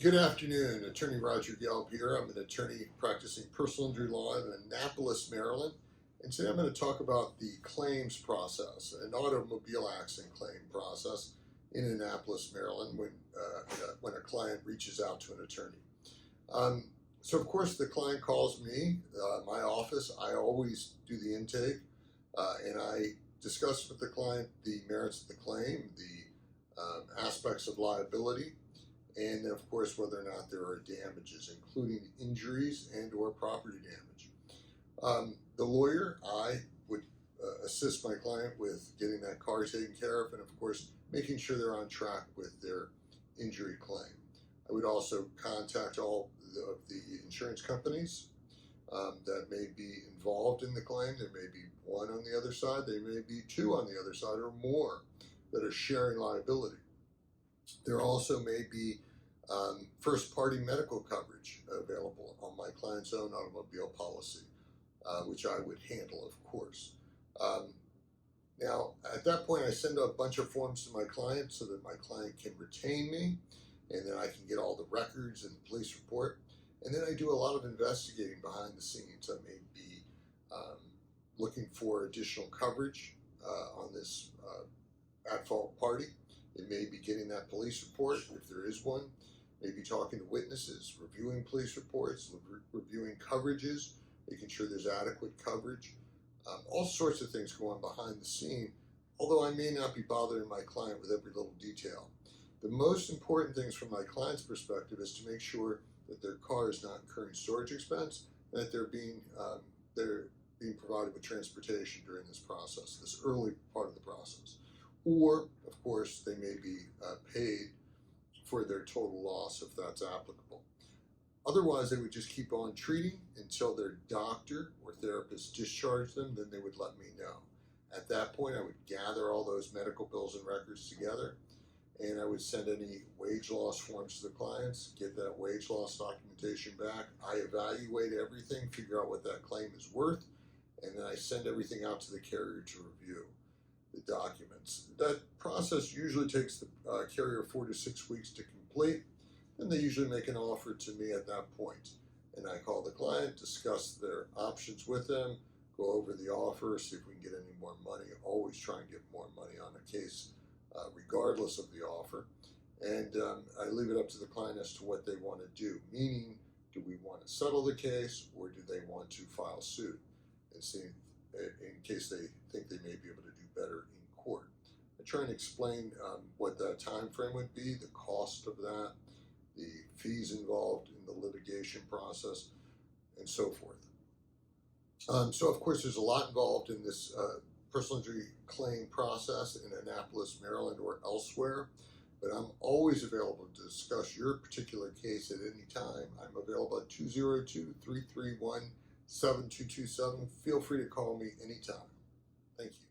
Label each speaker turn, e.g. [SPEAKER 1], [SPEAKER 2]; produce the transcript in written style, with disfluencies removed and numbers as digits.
[SPEAKER 1] Good afternoon, Attorney Roger Gelb here. I'm an attorney practicing personal injury law in Annapolis, Maryland. And today I'm going to talk about the claims process, an automobile accident claim process in Annapolis, Maryland, when a client reaches out to an attorney. So of course the client calls me, my office. I always do the intake, and I discuss with the client the merits of the claim, the aspects of liability, and of course whether or not there are damages, including injuries and or property damage. The lawyer, I would assist my client with getting that car taken care of, and of course making sure they're on track with their injury claim. I would also contact all of the insurance companies that may be involved in the claim. There may be one on the other side, there may be two on the other side, or more that are sharing liability. There also may be first-party medical coverage available on my client's own automobile policy, which I would handle, of course. Now, at that point, I send a bunch of forms to my client so that my client can retain me, and then I can get all the records and the police report. And then I do a lot of investigating behind the scenes. I may be looking for additional coverage on this at-fault party. It may be getting that police report, if there is one, maybe talking to witnesses, reviewing police reports, reviewing coverages, making sure there's adequate coverage. All sorts of things go on behind the scene, although I may not be bothering my client with every little detail. The most important things from my client's perspective is to make sure that their car is not incurring storage expense, and that they're being provided with transportation during this process, this early part of the process. Or, of course, they may be paid for their total loss if that's applicable. Otherwise, they would just keep on treating until their doctor or therapist discharged them, then they would let me know. At that point, I would gather all those medical bills and records together, and I would send any wage loss forms to the clients, get that wage loss documentation back. I evaluate everything, figure out what that claim is worth, and then I send everything out to the carrier to review the documents. That process usually takes the carrier 4 to 6 weeks to complete, and they usually make an offer to me at that point. And I call the client, discuss their options with them, go over the offer, see if we can get any more money. Always try and get more money on a case, regardless of the offer. And I leave it up to the client as to what they want to do, meaning, do we want to settle the case, or do they want to file suit and see in case they think they may be able to do better in court. I try and explain what that time frame would be, the cost of that, the fees involved in the litigation process, and so forth. So of course there's a lot involved in this personal injury claim process in Annapolis, Maryland, or elsewhere, but I'm always available to discuss your particular case at any time. I'm available at 202-331-7227. Feel free to call me anytime. Thank you.